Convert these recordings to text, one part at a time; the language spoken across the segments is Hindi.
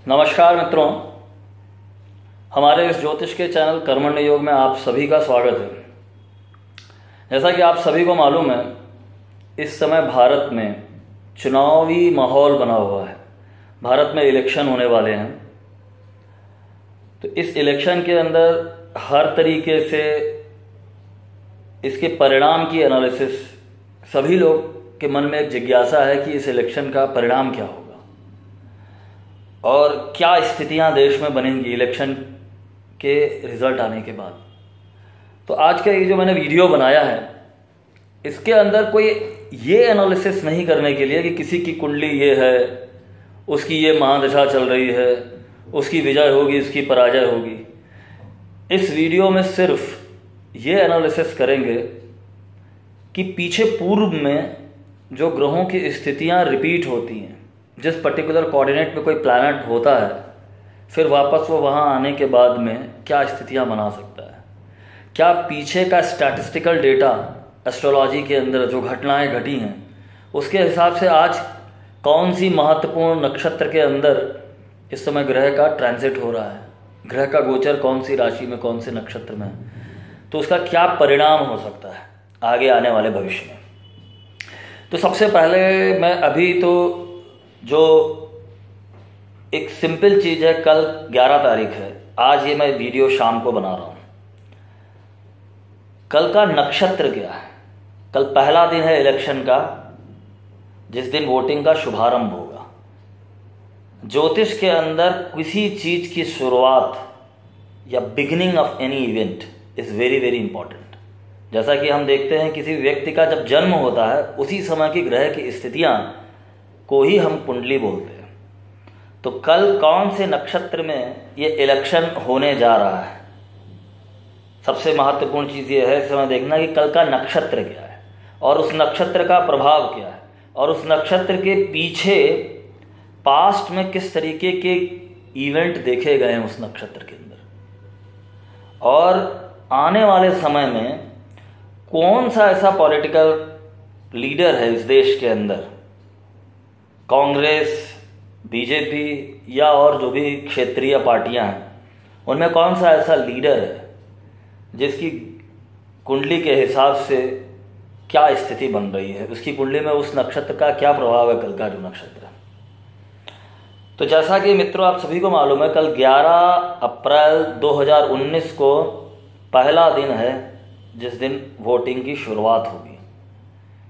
नमस्कार मित्रों, हमारे इस ज्योतिष के चैनल कर्मण्य योग में आप सभी का स्वागत है। जैसा कि आप सभी को मालूम है, इस समय भारत में चुनावी माहौल बना हुआ है। भारत में इलेक्शन होने वाले हैं। तो इस इलेक्शन के अंदर हर तरीके से इसके परिणाम की एनालिसिस, सभी लोग के मन में एक जिज्ञासा है कि इस इलेक्शन का परिणाम क्या होगा और क्या स्थितियां देश में बनेंगी इलेक्शन के रिजल्ट आने के बाद। तो आज का ये जो मैंने वीडियो बनाया है, इसके अंदर कोई ये एनालिसिस नहीं करने के लिए कि किसी की कुंडली ये है, उसकी ये महादशा चल रही है, उसकी विजय होगी, इसकी पराजय होगी। इस वीडियो में सिर्फ ये एनालिसिस करेंगे कि पीछे पूर्व में जो ग्रहों की स्थितियां रिपीट होती हैं, जिस पर्टिकुलर कोऑर्डिनेट पे कोई प्लैनेट होता है, फिर वापस वो वहाँ आने के बाद में क्या स्थितियाँ बना सकता है, क्या पीछे का स्टैटिस्टिकल डेटा एस्ट्रोलॉजी के अंदर जो घटनाएं घटी हैं उसके हिसाब से आज कौन सी महत्वपूर्ण नक्षत्र के अंदर इस समय ग्रह का ट्रांजिट हो रहा है, ग्रह का गोचर कौन सी राशि में, कौन से नक्षत्र में, तो उसका क्या परिणाम हो सकता है आगे आने वाले भविष्य में। तो सबसे पहले मैं अभी तो जो एक सिंपल चीज़ है, कल 11 तारीख है, आज ये मैं वीडियो शाम को बना रहा हूँ। कल का नक्षत्र क्या है? कल पहला दिन है इलेक्शन का, जिस दिन वोटिंग का शुभारंभ होगा। ज्योतिष के अंदर किसी चीज़ की शुरुआत या beginning of any event is very very important. जैसा कि हम देखते हैं किसी व्यक्ति का जब जन्म होता है, उसी समय की ग्रह की स्थितियाँ को ही हम कुंडली बोलते हैं। तो कल कौन से नक्षत्र में ये इलेक्शन होने जा रहा है, सबसे महत्वपूर्ण चीज़ ये है इस समय देखना कि कल का नक्षत्र क्या है और उस नक्षत्र का प्रभाव क्या है और उस नक्षत्र के पीछे पास्ट में किस तरीके के इवेंट देखे गए हैं उस नक्षत्र के अंदर, और आने वाले समय में कौन सा ऐसा पॉलिटिकल लीडर है इस देश के अंदर, कांग्रेस, बीजेपी या और जो भी क्षेत्रीय पार्टियां हैं, उनमें कौन सा ऐसा लीडर है जिसकी कुंडली के हिसाब से क्या स्थिति बन रही है, उसकी कुंडली में उस नक्षत्र का क्या प्रभाव है, कल का जो नक्षत्र है। तो जैसा कि मित्रों आप सभी को मालूम है, कल 11 अप्रैल 2019 को पहला दिन है जिस दिन वोटिंग की शुरुआत होगी।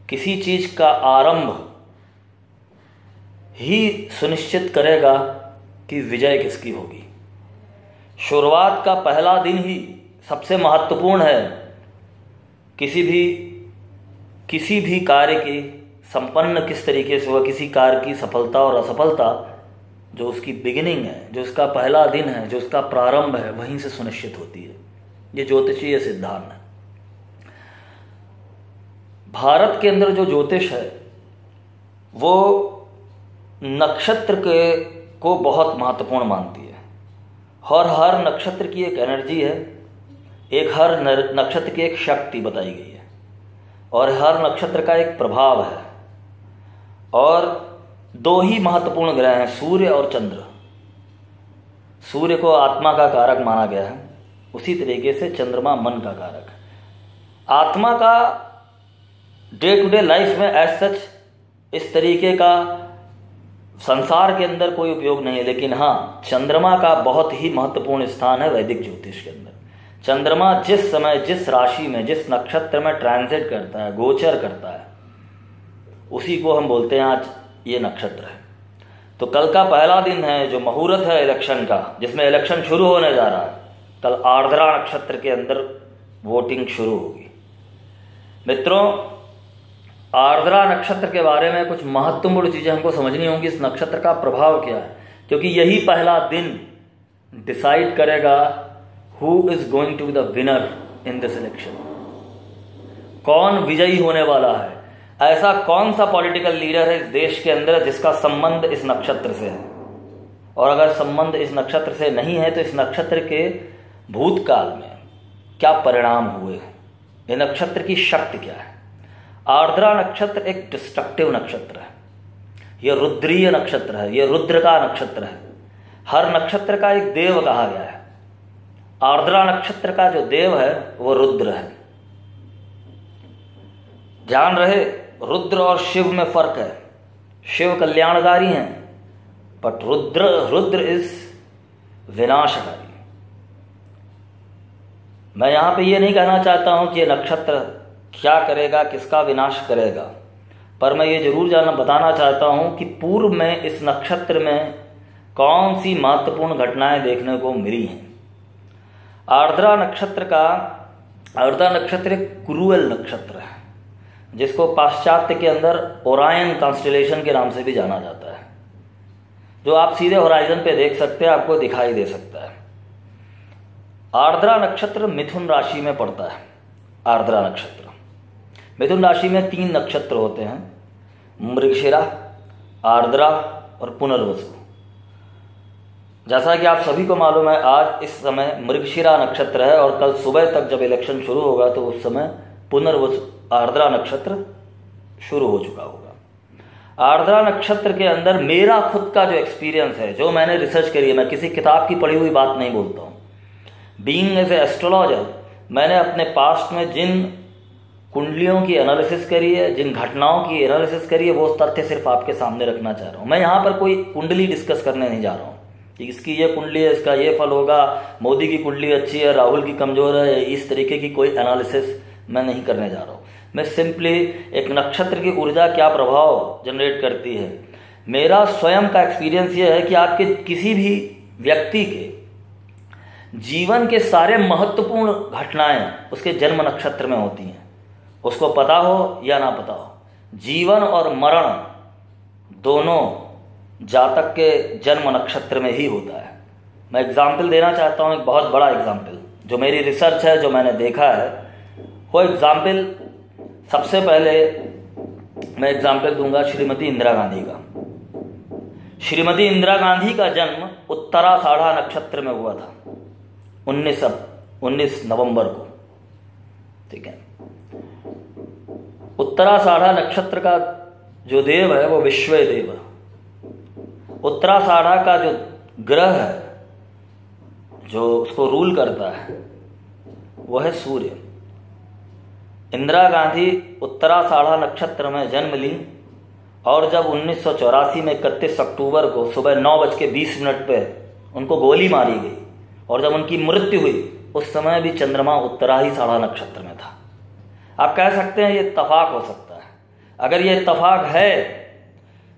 किसी चीज़ का आरंभ ही सुनिश्चित करेगा कि विजय किसकी होगी। शुरुआत का पहला दिन ही सबसे महत्वपूर्ण है किसी भी कार्य की संपन्न किस तरीके से हुआ, किसी कार्य की सफलता और असफलता, जो उसकी बिगिनिंग है, जो उसका पहला दिन है, जो उसका प्रारंभ है, वहीं से सुनिश्चित होती है। ये ज्योतिषीय सिद्धांत है। भारत के अंदर जो ज्योतिष है वो नक्षत्र को बहुत महत्वपूर्ण मानती है और हर नक्षत्र की एक एनर्जी है, एक हर नक्षत्र की एक शक्ति बताई गई है और हर नक्षत्र का एक प्रभाव है। और दो ही महत्वपूर्ण ग्रह हैं, सूर्य और चंद्र। सूर्य को आत्मा का कारक माना गया है, उसी तरीके से चंद्रमा मन का कारक है। आत्मा का डे टू डे लाइफ में एज सच इस तरीके का संसार के अंदर कोई उपयोग नहीं है, लेकिन हाँ, चंद्रमा का बहुत ही महत्वपूर्ण स्थान है वैदिक ज्योतिष के अंदर। चंद्रमा जिस समय, जिस राशि में, जिस नक्षत्र में ट्रांजिट करता है, गोचर करता है, उसी को हम बोलते हैं आज ये नक्षत्र है। तो कल का पहला दिन है, जो मुहूर्त है इलेक्शन का, जिसमें इलेक्शन शुरू होने जा रहा है, कल आर्द्रा नक्षत्र के अंदर वोटिंग शुरू होगी। मित्रों, आर्द्रा नक्षत्र के बारे में कुछ महत्वपूर्ण चीज़ें हमको समझनी होंगी। इस नक्षत्र का प्रभाव क्या है, क्योंकि यही पहला दिन डिसाइड करेगा who is going to be the winner in this election. कौन विजयी होने वाला है, ऐसा कौन सा पॉलिटिकल लीडर है इस देश के अंदर जिसका संबंध इस नक्षत्र से है, और अगर संबंध इस नक्षत्र से नहीं है तो इस नक्षत्र के भूतकाल में क्या परिणाम हुए, ये नक्षत्र की शक्ति क्या है। आर्द्रा नक्षत्र एक डिस्ट्रक्टिव नक्षत्र है, यह रुद्रीय नक्षत्र है, यह रुद्र का नक्षत्र है। हर नक्षत्र का एक देव कहा गया है। आर्द्रा नक्षत्र का जो देव है वो रुद्र है। ध्यान रहे, रुद्र और शिव में फर्क है। शिव कल्याणकारी हैं, बट रुद्र इज विनाशकारी। मैं यहां पे ये नहीं कहना चाहता हूं कि ये नक्षत्र क्या करेगा, किसका विनाश करेगा, पर मैं ये जरूर बताना चाहता हूं कि पूर्व में इस नक्षत्र में कौन सी महत्वपूर्ण घटनाएं देखने को मिली हैं। आर्द्रा नक्षत्र एक क्रूएल नक्षत्र है, जिसको पाश्चात्य के अंदर ओरायन कॉन्स्टेलेशन के नाम से भी जाना जाता है, जो आप सीधे होराइजन पे देख सकते हैं, आपको दिखाई दे सकता है। आर्द्रा नक्षत्र मिथुन राशि में पड़ता है। आर्द्रा नक्षत्र मिथुन राशि में 3 नक्षत्र होते हैं, मृगशिरा, आर्द्रा और पुनर्वसु। जैसा कि आप सभी को मालूम है, आज इस समय मृगशिरा नक्षत्र है और कल सुबह तक जब इलेक्शन शुरू होगा तो उस समय पुनर्वसु आर्द्रा नक्षत्र शुरू हो चुका होगा। आर्द्रा नक्षत्र के अंदर मेरा खुद का जो एक्सपीरियंस है, जो मैंने रिसर्च करी है, मैं किसी किताब की पढ़ी हुई बात नहीं बोलता हूँ। बीइंग एज ए एस्ट्रोलॉजर, मैंने अपने पास्ट में जिन कुंडलियों की एनालिसिस करी है, जिन घटनाओं की एनालिसिस करी है, वो तथ्य सिर्फ आपके सामने रखना चाह रहा हूँ। मैं यहाँ पर कोई कुंडली डिस्कस करने नहीं जा रहा हूँ कि इसकी ये कुंडली है, इसका ये फल होगा, मोदी की कुंडली अच्छी है, राहुल की कमजोर है, इस तरीके की कोई एनालिसिस मैं नहीं करने जा रहा हूँ। मैं सिंपली एक नक्षत्र की ऊर्जा क्या प्रभाव जनरेट करती है, मेरा स्वयं का एक्सपीरियंस ये है कि आपके किसी भी व्यक्ति के जीवन के सारे महत्वपूर्ण घटनाएं उसके जन्म नक्षत्र में होती हैं, उसको पता हो या ना पता हो। जीवन और मरण दोनों जातक के जन्म नक्षत्र में ही होता है। मैं एग्जाम्पल देना चाहता हूँ, एक बहुत बड़ा एग्जाम्पल जो मेरी रिसर्च है, जो मैंने देखा है वो एग्जाम्पल। सबसे पहले मैं एग्जाम्पल दूंगा श्रीमती इंदिरा गांधी का। श्रीमती इंदिरा गांधी का जन्म उत्तराषाढ़ा नक्षत्र में हुआ था 19 नवंबर को, ठीक है। उत्तराषाढ़ा नक्षत्र का जो देव है वो विश्वय देव है। उत्तराषाढ़ा का जो ग्रह है जो उसको रूल करता है वो है सूर्य। इंदिरा गांधी उत्तराषाढ़ा नक्षत्र में जन्म ली और जब 1984 में 31 अक्टूबर को सुबह 9:20 पे उनको गोली मारी गई और जब उनकी मृत्यु हुई उस समय भी चंद्रमा उत्तराषाढ़ा नक्षत्र में था। आप कह सकते हैं ये इत्तफाक हो सकता है। अगर ये इत्तफाक है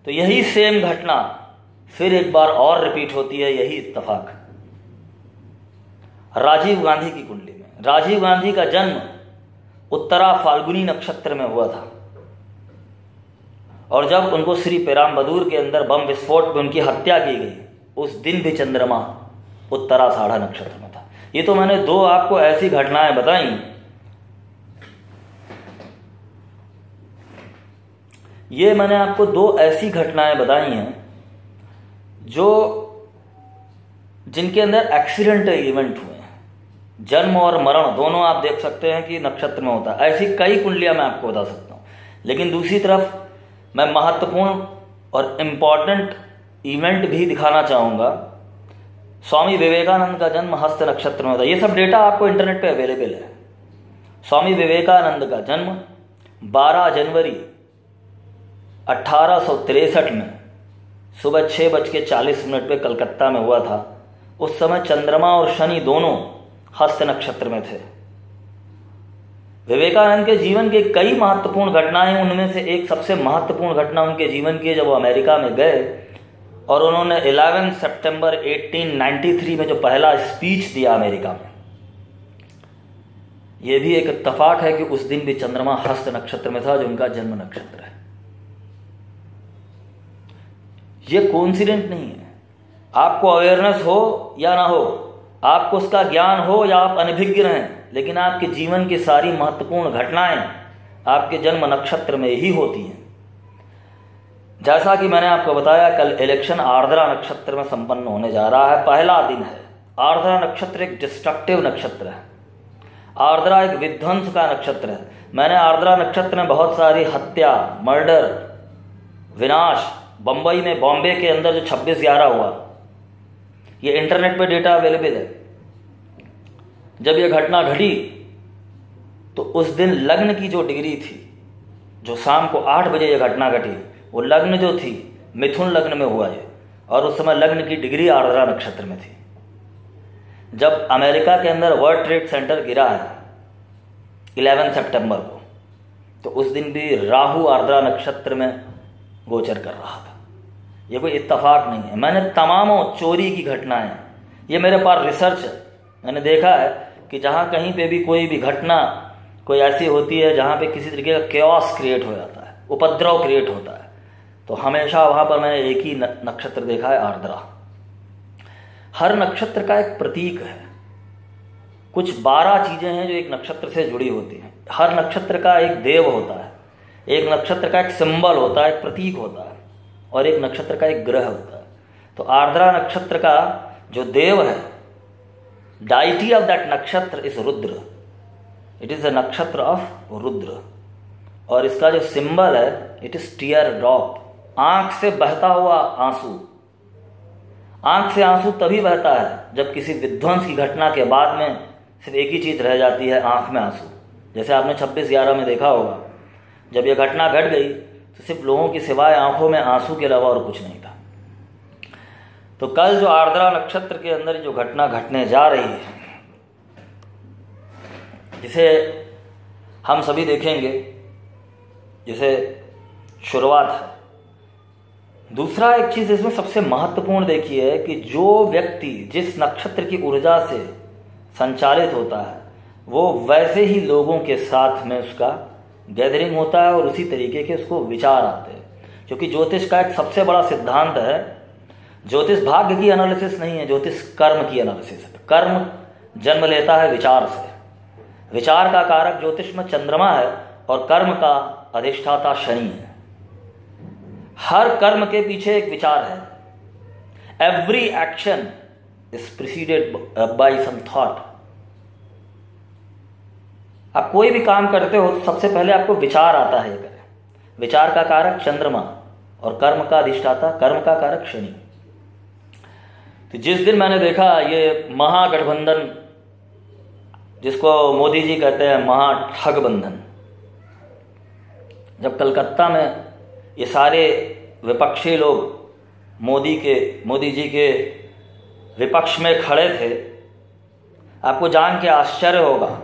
तो यही सेम घटना फिर एक बार और रिपीट होती है, यही इत्तफाक राजीव गांधी की कुंडली में। राजीव गांधी का जन्म उत्तरा फाल्गुनी नक्षत्र में हुआ था और जब उनको श्री पेराम्बदूर के अंदर बम विस्फोट में उनकी हत्या की गई उस दिन भी चंद्रमा उत्तराषाढ़ा नक्षत्र में था। ये तो मैंने 2 आपको ऐसी घटनाएं बताई, ये मैंने आपको 2 ऐसी घटनाएं बताई हैं जो जिनके अंदर एक्सीडेंटल इवेंट हुए हैं। जन्म और मरण दोनों आप देख सकते हैं कि नक्षत्र में होता है। ऐसी कई कुंडलियां मैं आपको बता सकता हूं, लेकिन दूसरी तरफ मैं महत्वपूर्ण और इम्पॉर्टेंट इवेंट भी दिखाना चाहूंगा। स्वामी विवेकानंद का जन्म हस्त नक्षत्र में होता है। ये सब डेटा आपको इंटरनेट पे अवेलेबल है। स्वामी विवेकानंद का जन्म 12 जनवरी 1863 में सुबह 6:40 पे कलकत्ता में हुआ था। उस समय चंद्रमा और शनि दोनों हस्त नक्षत्र में थे। विवेकानंद के जीवन के कई महत्वपूर्ण घटनाएं, उनमें से एक सबसे महत्वपूर्ण घटना उनके जीवन की है जब वो अमेरिका में गए और उन्होंने 11 सितंबर 1893 में जो पहला स्पीच दिया अमेरिका में। यह भी एक इत्तफाक है कि उस दिन भी चंद्रमा हस्त नक्षत्र में था जो उनका जन्म नक्षत्र है। यह कोइंसिडेंट नहीं है। आपको अवेयरनेस हो या ना हो, आपको उसका ज्ञान हो या आप अनभिज्ञ रहें, लेकिन आपके जीवन की सारी महत्वपूर्ण घटनाएं आपके जन्म नक्षत्र में ही होती हैं। जैसा कि मैंने आपको बताया, कल इलेक्शन आर्द्रा नक्षत्र में संपन्न होने जा रहा है। पहला दिन है। आर्द्रा नक्षत्र एक डिस्ट्रक्टिव नक्षत्र है। आर्द्रा एक विध्वंस का नक्षत्र है। मैंने आर्द्रा नक्षत्र में बहुत सारी हत्या, मर्डर, विनाश, बंबई में बॉम्बे के अंदर जो 26/11 हुआ, ये इंटरनेट पे डेटा अवेलेबल है। जब ये घटना घटी तो उस दिन लग्न की जो डिग्री थी, जो शाम को 8 बजे ये घटना घटी, वो लग्न जो थी मिथुन लग्न में हुआ ये, और उस समय लग्न की डिग्री आर्द्रा नक्षत्र में थी। जब अमेरिका के अंदर वर्ल्ड ट्रेड सेंटर गिरा है 11 सितंबर को, तो उस दिन भी राहु आर्द्रा नक्षत्र में गोचर कर रहा था। ये कोई इत्तेफाक नहीं है। मैंने तमामों चोरी की घटनाएं, ये मेरे पास रिसर्च है, मैंने देखा है कि जहाँ कहीं पे भी कोई भी घटना कोई ऐसी होती है जहाँ पे किसी तरीके का केओस क्रिएट हो जाता है, उपद्रव क्रिएट होता है, तो हमेशा वहाँ पर मैंने एक ही नक्षत्र देखा है, आर्द्रा। हर नक्षत्र का एक प्रतीक है, कुछ 12 चीज़ें हैं जो एक नक्षत्र से जुड़ी होती हैं। हर नक्षत्र का एक देव होता है, एक नक्षत्र का एक सिंबल होता है, एक प्रतीक होता है, और एक नक्षत्र का एक ग्रह होता है। तो आर्द्रा नक्षत्र का जो देव है, डाइटी ऑफ दैट नक्षत्र is Rudra, it is a नक्षत्र ऑफ रुद्र, और इसका जो सिंबल है इट इज टीयर ड्रॉप, आंख से बहता हुआ आंसू। आंख से आंसू तभी बहता है जब किसी विध्वंस की घटना के बाद में सिर्फ एक ही चीज रह जाती है, आंख में आंसू। जैसे आपने 26/11 में देखा होगा, जब यह घटना घट गई तो सिर्फ लोगों की सिवाय आंखों में आंसू के अलावा और कुछ नहीं था। तो कल जो आर्द्रा नक्षत्र के अंदर जो घटना घटने जा रही है, जिसे हम सभी देखेंगे, जिसे शुरुआत है। दूसरा एक चीज इसमें सबसे महत्वपूर्ण देखिए है कि जो व्यक्ति जिस नक्षत्र की ऊर्जा से संचालित होता है, वो वैसे ही लोगों के साथ में उसका गैदरिंग होता है और उसी तरीके के उसको विचार आते हैं। क्योंकि ज्योतिष का एक सबसे बड़ा सिद्धांत है, ज्योतिष भाग्य की एनालिसिस नहीं है, ज्योतिष कर्म की एनालिसिस है। कर्म जन्म लेता है विचार से, विचार का कारक ज्योतिष में चंद्रमा है और कर्म का अधिष्ठाता शनि है। हर कर्म के पीछे एक विचार है। Every action is preceded by some thought. आप कोई भी काम करते हो तो सबसे पहले आपको विचार आता है, ये करें। विचार का कारक चंद्रमा और कर्म का अधिष्ठाता, कर्म का कारक शनि। तो जिस दिन मैंने देखा ये महागठबंधन, जिसको मोदी जी कहते हैं महाठगबंधन, जब कलकत्ता में ये सारे विपक्षी लोग मोदी जी के विपक्ष में खड़े थे, आपको जान के आश्चर्य होगा,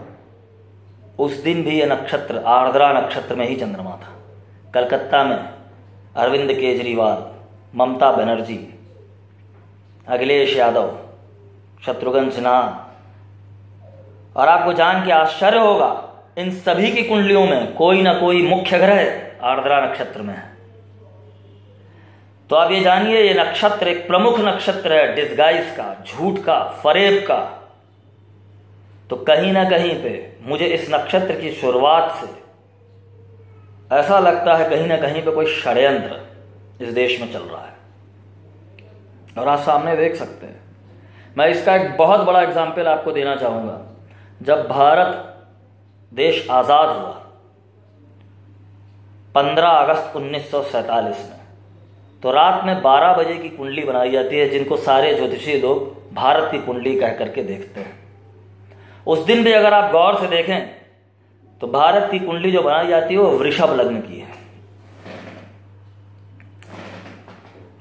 उस दिन भी ये नक्षत्र आर्द्रा नक्षत्र में ही चंद्रमा था। कलकत्ता में अरविंद केजरीवाल, ममता बनर्जी, अखिलेश यादव, शत्रुघ्न सिन्हा, और आपको जान के आश्चर्य होगा इन सभी की कुंडलियों में कोई ना कोई मुख्य ग्रह आर्द्रा नक्षत्र में है। तो आप ये जानिए, ये नक्षत्र एक प्रमुख नक्षत्र है डिस्गाइज का, झूठ का, फरेब का। तो कहीं ना कहीं पे मुझे इस नक्षत्र की शुरुआत से ऐसा लगता है कहीं ना कहीं पे कोई षड्यंत्र इस देश में चल रहा है, और आप सामने देख सकते हैं। मैं इसका एक बहुत बड़ा एग्जाम्पल आपको देना चाहूंगा। जब भारत देश आजाद हुआ 15 अगस्त 1947 में, तो रात में 12 बजे की कुंडली बनाई जाती है, जिनको सारे ज्योतिषी लोग भारत की कुंडली कह करके देखते हैं। उस दिन भी अगर आप गौर से देखें तो भारत की कुंडली जो बनाई जाती है वो वृषभ लग्न की है।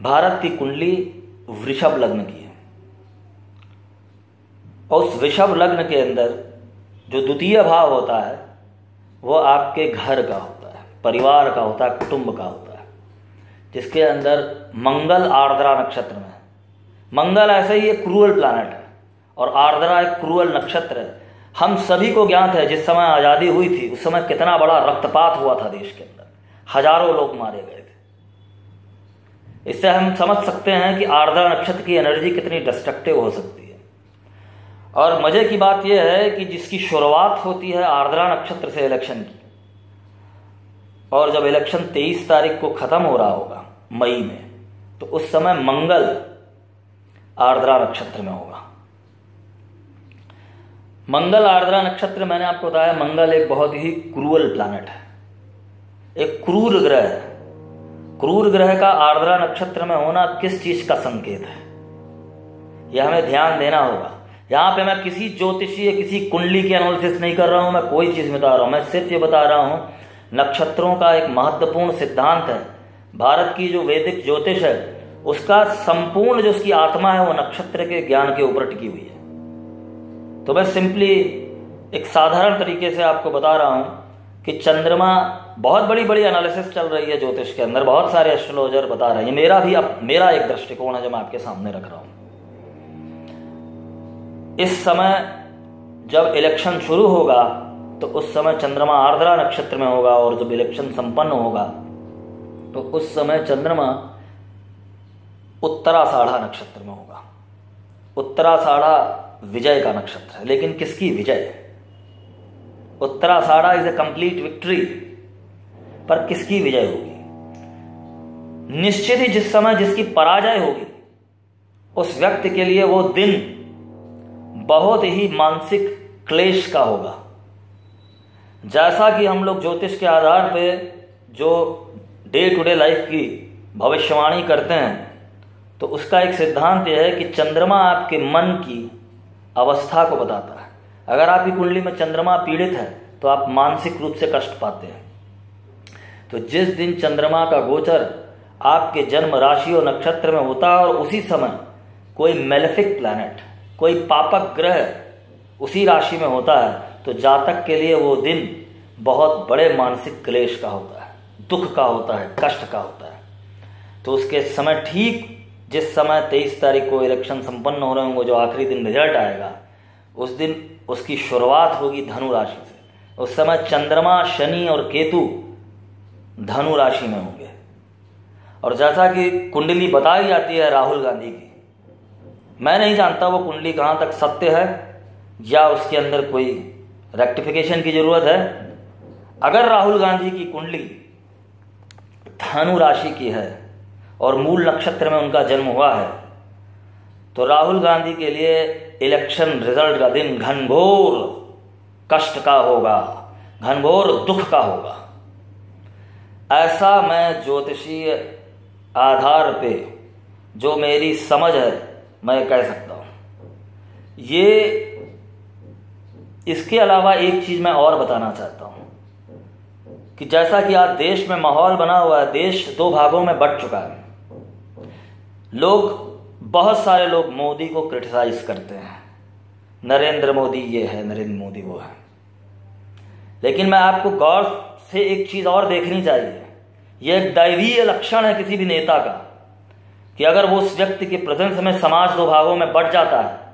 भारत की कुंडली वृषभ लग्न की है, और उस वृषभ लग्न के अंदर जो द्वितीय भाव होता है वो आपके घर का होता है, परिवार का होता है, कुटुंब का होता है, जिसके अंदर मंगल आर्द्रा नक्षत्र में। मंगल ऐसे ही एक क्रूअल प्लैनेट है और आर्द्रा एक क्रूअल नक्षत्र है। हम सभी को ज्ञात है जिस समय आज़ादी हुई थी उस समय कितना बड़ा रक्तपात हुआ था देश के अंदर, हजारों लोग मारे गए थे। इससे हम समझ सकते हैं कि आर्द्रा नक्षत्र की एनर्जी कितनी डिस्ट्रक्टिव हो सकती है। और मजे की बात यह है कि जिसकी शुरुआत होती है आर्द्रा नक्षत्र से इलेक्शन की, और जब इलेक्शन 23 तारीख को खत्म हो रहा होगा मई में, तो उस समय मंगल आर्द्रा नक्षत्र में होगा। मंगल आर्द्रा नक्षत्र, मैंने आपको बताया मंगल एक बहुत ही क्रूअल प्लैनेट है, एक क्रूर ग्रह है। क्रूर ग्रह का आर्द्रा नक्षत्र में होना किस चीज का संकेत है? यह हमें ध्यान देना होगा। यहाँ पे मैं किसी ज्योतिषी या किसी कुंडली की एनालिसिस नहीं कर रहा हूँ, मैं कोई चीज़ बता रहा हूँ, मैं सिर्फ ये बता रहा हूँ नक्षत्रों का एक महत्वपूर्ण सिद्धांत है। भारत की जो वैदिक ज्योतिष है उसका संपूर्ण जो उसकी आत्मा है वो नक्षत्र के ज्ञान के ऊपर टिकी हुई है। तो मैं सिंपली एक साधारण तरीके से आपको बता रहा हूँ कि चंद्रमा, बहुत बड़ी बड़ी एनालिसिस चल रही है ज्योतिष के अंदर, बहुत सारे एस्ट्रोलॉजर बता रहे हैं, मेरा एक दृष्टिकोण है जो मैं आपके सामने रख रहा हूँ। इस समय जब इलेक्शन शुरू होगा तो उस समय चंद्रमा आर्द्रा नक्षत्र में होगा, और जब इलेक्शन संपन्न होगा तो उस समय चंद्रमा उत्तराषाढ़ा नक्षत्र में होगा। उत्तराषाढ़ा विजय का नक्षत्र है, लेकिन किसकी विजय? Uttarashadha is a complete victory, पर किसकी विजय होगी? निश्चित ही जिस समय जिसकी पराजय होगी उस व्यक्ति के लिए वो दिन बहुत ही मानसिक क्लेश का होगा। जैसा कि हम लोग ज्योतिष के आधार पे जो डे टू डे लाइफ की भविष्यवाणी करते हैं तो उसका एक सिद्धांत यह है कि चंद्रमा आपके मन की अवस्था को बताता है। अगर आपकी कुंडली में चंद्रमा पीड़ित है तो आप मानसिक रूप से कष्ट पाते हैं। तो जिस दिन चंद्रमा का गोचर आपके जन्म राशि और नक्षत्र में होता है और उसी समय कोई मेलेफिक प्लैनेट, कोई पापक ग्रह उसी राशि में होता है, तो जातक के लिए वो दिन बहुत बड़े मानसिक क्लेश का होता है, दुख का होता है, कष्ट का होता है। तो उसके समय ठीक जिस समय 23 तारीख को इलेक्शन संपन्न हो रहे होंगे, जो आखिरी दिन रिजल्ट आएगा, उस दिन उसकी शुरुआत होगी धनु राशि से। उस समय चंद्रमा, शनि और केतु धनु राशि में होंगे। और जैसा कि कुंडली बताई जाती है राहुल गांधी की, मैं नहीं जानता वो कुंडली कहाँ तक सत्य है या उसके अंदर कोई रेक्टिफिकेशन की जरूरत है। अगर राहुल गांधी की कुंडली धनु राशि की है और मूल नक्षत्र में उनका जन्म हुआ है, तो राहुल गांधी के लिए इलेक्शन रिजल्ट का दिन घनघोर कष्ट का होगा, घनघोर दुख का होगा। ऐसा मैं ज्योतिषीय आधार पे जो मेरी समझ है मैं कह सकता हूँ। ये इसके अलावा एक चीज मैं और बताना चाहता हूँ कि जैसा कि आज देश में माहौल बना हुआ है, देश दो भागों में बंट चुका है। बहुत सारे लोग मोदी को क्रिटिसाइज करते हैं, नरेंद्र मोदी ये है, नरेंद्र मोदी वो है। लेकिन मैं आपको गौर से एक चीज और देखनी चाहिए, यह एक दैवीय लक्षण है किसी भी नेता का कि अगर वो उस व्यक्ति के प्रेजेंस में समाज दो भागों में बंट जाता है।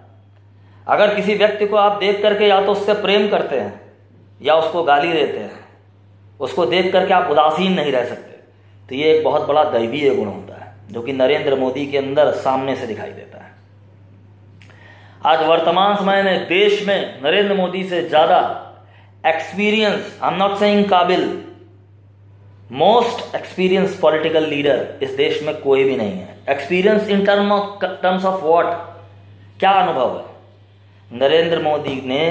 अगर किसी व्यक्ति को आप देख करके या तो उससे प्रेम करते हैं या उसको गाली देते हैं, उसको देख करके आप उदासीन नहीं रह सकते। तो ये एक बहुत बड़ा दैवीय गुण होता है जो कि नरेंद्र मोदी के अंदर सामने से दिखाई देता है। आज वर्तमान समय में देश में नरेंद्र मोदी से ज्यादा experience, I am not saying काबिल, मोस्ट एक्सपीरियंस पॉलिटिकल लीडर इस देश में कोई भी नहीं है। Experience in terms of what, क्या अनुभव है? नरेंद्र मोदी ने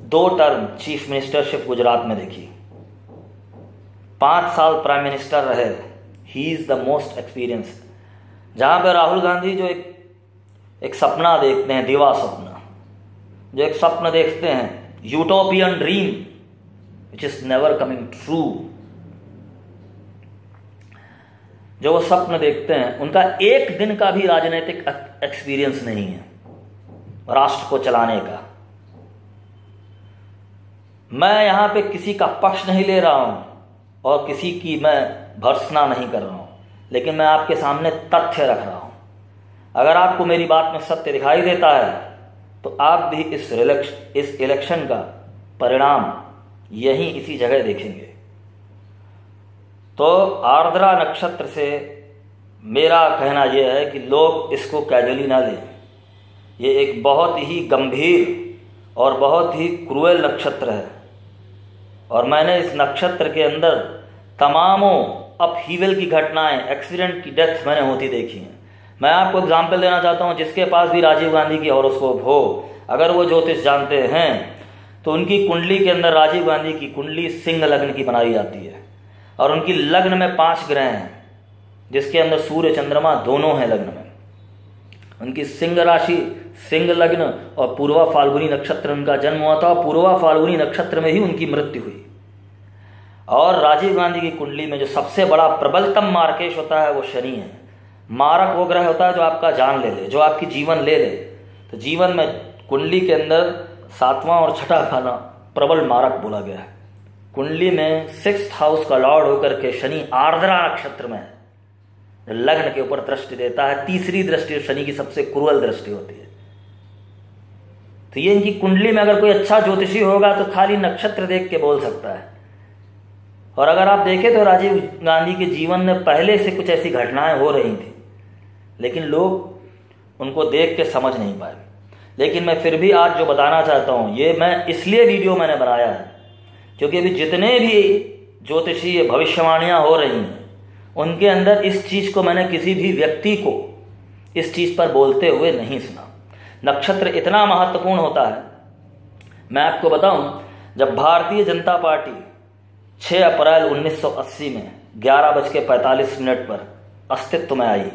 2 टर्म चीफ मिनिस्टरशिप गुजरात में देखी, 5 साल प्राइम मिनिस्टर रहे। He is the most experience. जहां पे राहुल गांधी जो एक सपना देखते हैं, दिवा सपना, जो एक स्वप्न देखते हैं, utopian dream which is never coming true, जो वो स्वप्न देखते हैं, उनका एक दिन का भी राजनीतिक एक्सपीरियंस नहीं है राष्ट्र को चलाने का। मैं यहां पे किसी का पक्ष नहीं ले रहा हूं और किसी की मैं भर्त्सना नहीं कर रहा हूं, लेकिन मैं आपके सामने तथ्य रख रहा हूं। अगर आपको मेरी बात में सत्य दिखाई देता है तो आप भी इस इलेक्शन का परिणाम यहीं इसी जगह देखेंगे। तो आर्द्रा नक्षत्र से मेरा कहना यह है कि लोग इसको कैजुअली ना लें। ये एक बहुत ही गंभीर और बहुत ही क्रूएल नक्षत्र है, और मैंने इस नक्षत्र के अंदर तमामों अपहीवल की घटनाएं, एक्सीडेंट की डेथ मैंने होती देखी हैं। मैं आपको एग्जाम्पल देना चाहता हूं, जिसके पास भी राजीव गांधी की हॉरोस्कोप हो, अगर वो ज्योतिष जानते हैं तो उनकी कुंडली के अंदर राजीव गांधी की कुंडली सिंह लग्न की बनाई जाती है और उनकी लग्न में 5 ग्रह हैं जिसके अंदर सूर्य चंद्रमा दोनों हैं लग्न में। उनकी सिंह राशि, सिंह लग्न और पूर्वा फाल्गुनी नक्षत्र उनका जन्म हुआ था, और पूर्वा फाल्गुनी नक्षत्र में ही उनकी मृत्यु हुई। और राजीव गांधी की कुंडली में जो सबसे बड़ा प्रबलतम मार्केश होता है वो शनि है। मारक वो ग्रह होता है जो आपका जान ले ले, जो आपकी जीवन ले ले। तो जीवन में कुंडली के अंदर 7वां और छठा खाना प्रबल मारक बोला गया है। कुंडली में 6th हाउस का लॉर्ड होकर के शनि आर्द्रा नक्षत्र में है, लग्न के ऊपर दृष्टि देता है। तीसरी दृष्टि शनि की सबसे क्रूरल दृष्टि होती है। तो ये इनकी कुंडली में अगर कोई अच्छा ज्योतिषी होगा तो खाली नक्षत्र देख के बोल सकता है। और अगर आप देखें तो राजीव गांधी के जीवन में पहले से कुछ ऐसी घटनाएं हो रही थी, लेकिन लोग उनको देख के समझ नहीं पाए। लेकिन मैं फिर भी आज जो बताना चाहता हूं, ये मैं इसलिए वीडियो मैंने बनाया है क्योंकि अभी जितने भी ज्योतिषीय भविष्यवाणियां हो रही हैं उनके अंदर इस चीज को मैंने किसी भी व्यक्ति को इस चीज पर बोलते हुए नहीं सुना। नक्षत्र इतना महत्वपूर्ण होता है। मैं आपको बताऊं, जब भारतीय जनता पार्टी 6 अप्रैल 1980 में 11:45 पर अस्तित्व में आई,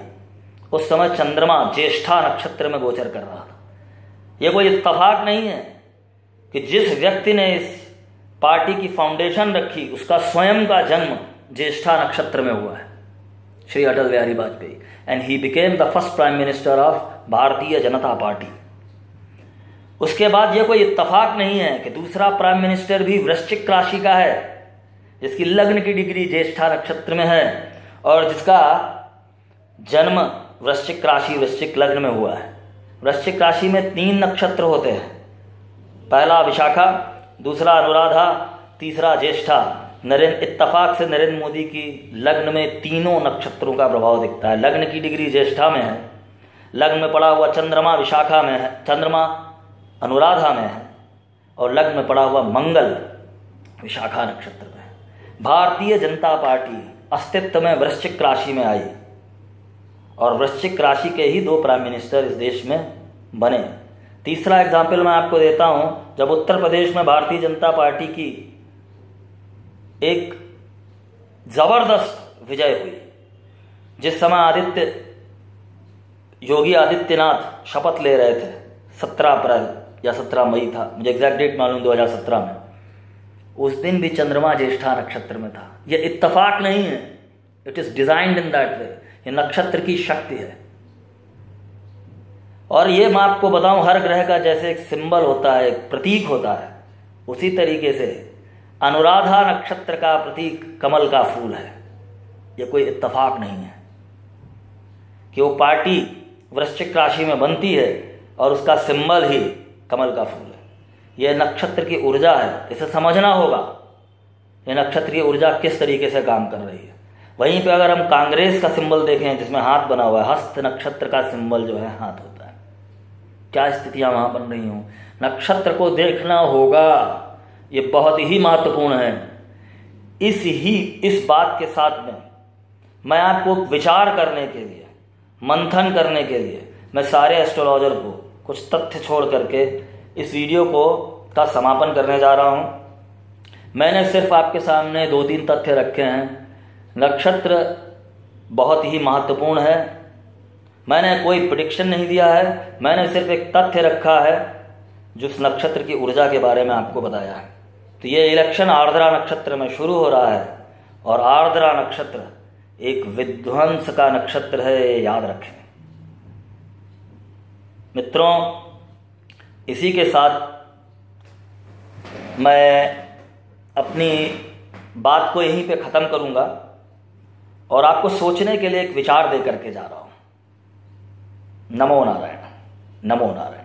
उस समय चंद्रमा ज्येष्ठा नक्षत्र में गोचर कर रहा था। यह कोई इत्तेफाक नहीं है कि जिस व्यक्ति ने इस पार्टी की फाउंडेशन रखी उसका स्वयं का जन्म ज्येष्ठा नक्षत्र में हुआ है, Shri Atal Bihari Vajpayee, and he became the first prime minister of Bharatiya Janata party. उसके बाद यह कोई इत्तेफाक नहीं है कि दूसरा प्राइम मिनिस्टर भी वृश्चिक राशि का है, जिसकी लग्न की डिग्री ज्येष्ठा नक्षत्र में है और जिसका जन्म वृश्चिक राशि वृश्चिक लग्न में हुआ है। वृश्चिक राशि में 3 नक्षत्र होते हैं, पहला विशाखा, दूसरा अनुराधा, तीसरा ज्येष्ठा। इत्तेफाक से नरेंद्र मोदी की लग्न में तीनों नक्षत्रों का प्रभाव दिखता है। लग्न की डिग्री ज्येष्ठा में है, लग्न में पड़ा हुआ चंद्रमा विशाखा में है, चंद्रमा अनुराधा में है, और लग्न में पड़ा हुआ मंगल विशाखा नक्षत्र में है। भारतीय जनता पार्टी अस्तित्व में वृश्चिक राशि में आई और वृश्चिक राशि के ही 2 प्राइम मिनिस्टर इस देश में बने। तीसरा एग्जाम्पल मैं आपको देता हूं, जब उत्तर प्रदेश में भारतीय जनता पार्टी की एक जबरदस्त विजय हुई, जिस समय योगी आदित्यनाथ शपथ ले रहे थे, 17 अप्रैल या 17 मई था, मुझे एग्जैक्ट डेट मालूम, 2017 में, उस दिन भी चंद्रमा ज्येष्ठा नक्षत्र में था। यह इत्तेफाक नहीं है, it is designed in that way. ये नक्षत्र की शक्ति है। और ये मैं आपको बताऊं, हर ग्रह का जैसे एक सिंबल होता है, एक प्रतीक होता है, उसी तरीके से अनुराधा नक्षत्र का प्रतीक कमल का फूल है। यह कोई इत्तेफाक नहीं है कि वो पार्टी वृश्चिक राशि में बनती है और उसका सिंबल ही कमल का फूल है। यह नक्षत्र की ऊर्जा है, इसे समझना होगा। यह नक्षत्र की ऊर्जा किस तरीके से काम कर रही है। वहीं पे अगर हम कांग्रेस का सिंबल देखें जिसमें हाथ बना हुआ है, हस्त नक्षत्र का सिंबल जो है हाथ होता है। क्या स्थितियां वहां बन रही हूं, नक्षत्र को देखना होगा। ये बहुत ही महत्वपूर्ण है। इस बात के साथ में मैं आपको विचार करने के लिए, मंथन करने के लिए, मैं सारे एस्ट्रोलॉजर को कुछ तथ्य छोड़ करके इस वीडियो का समापन करने जा रहा हूं। मैंने सिर्फ आपके सामने 2-3 तथ्य रखे हैं। नक्षत्र बहुत ही महत्वपूर्ण है। मैंने कोई प्रेडिक्शन नहीं दिया है, मैंने सिर्फ एक तथ्य रखा है जो उस नक्षत्र की ऊर्जा के बारे में आपको बताया है। तो ये इलेक्शन आर्द्रा नक्षत्र में शुरू हो रहा है और आर्द्रा नक्षत्र एक विध्वंस का नक्षत्र है, ये याद रखें मित्रों। इसी के साथ मैं अपनी बात को यहीं पे ख़त्म करूंगा और आपको सोचने के लिए एक विचार दे करके जा रहा हूं। नमो नारायण, नमो नारायण।